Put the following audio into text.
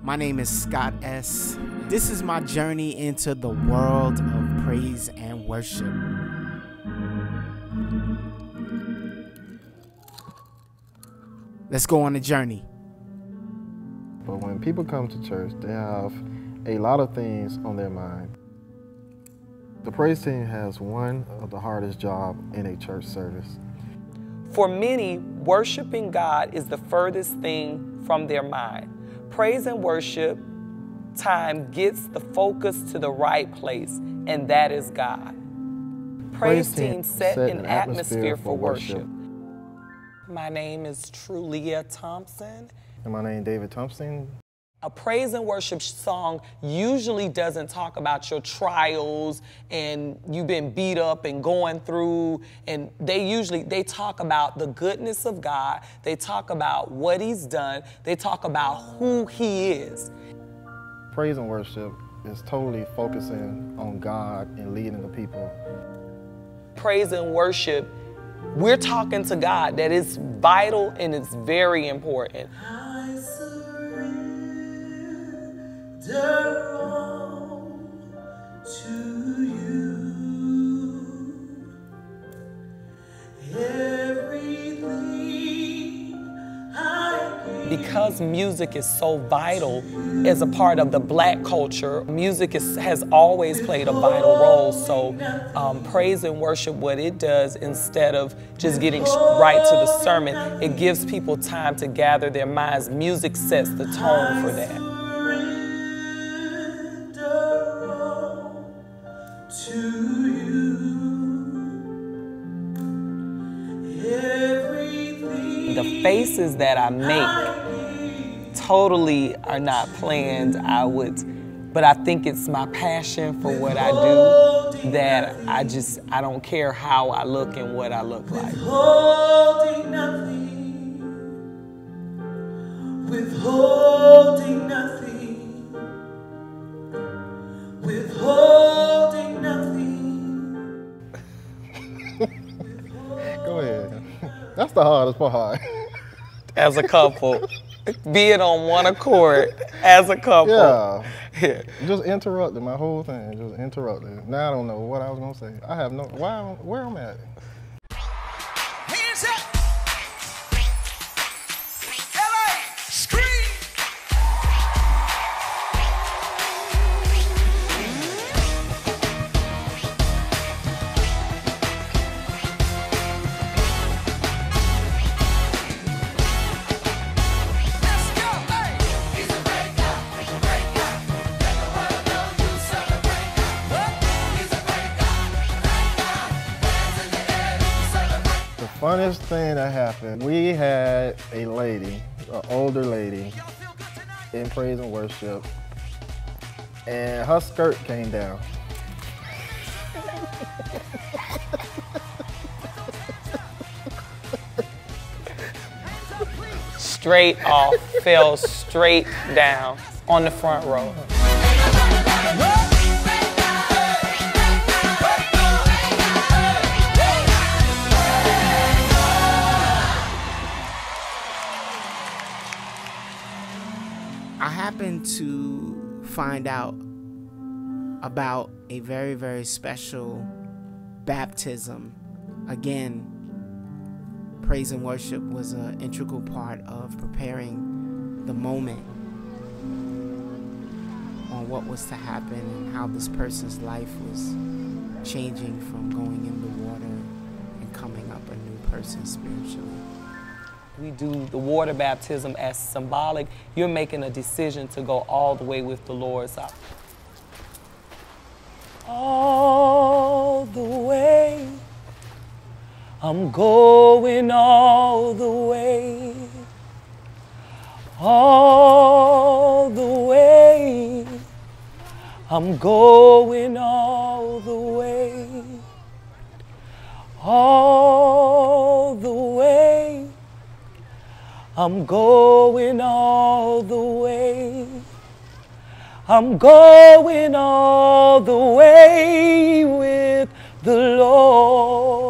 My name is ScottS. This is my journey into the world of praise and worship. Let's go on a journey. But when people come to church, they have a lot of things on their mind. The praise team has one of the hardest jobs in a church service. For many, worshiping God is the furthest thing from their mind. Praise and worship time gets the focus to the right place, and that is God. Praise team set an atmosphere for worship. My name is Trulia Thompson. And my name is David Thompson. A praise and worship song usually doesn't talk about your trials and you've been beat up and going through, and they talk about the goodness of God. They talk about what He's done. They talk about who He is. Praise and worship is totally focusing on God and leading the people. Praise and worship, we're talking to God. That is vital and it's very important. All to you, everything I give. Because music is so vital as a part of the Black culture, music has always played a vital role. So praise and worship, what it does, instead of just getting right to the sermon, it gives people time to gather their minds. Music sets the tone for that. The faces that I make totally are not planned. But I think it's my passion for what I do that I don't care how I look and what I look like. Withholding nothing, withholding nothing, withholding nothing. Go ahead. That's the hardest part. As a couple, being on one accord as a couple. Yeah. Just interrupted my whole thing. Just interrupted. Now I don't know what I was gonna say. I have no where I'm at. Hands up. LA, scream. The funniest thing that happened, we had a lady, an older lady, in praise and worship, and her skirt came down. Straight off, fell straight down on the front row. I happened to find out about a very, very special baptism. Again, praise and worship was an integral part of preparing the moment on what was to happen and how this person's life was changing from going in the water and coming up a new person spiritually. We do the water baptism as symbolic. You're making a decision to go all the way with the Lord. So, all the way, I'm going all the way. All the way, I'm going all the way. All the way, I'm going all the way. I'm going all the way with the Lord.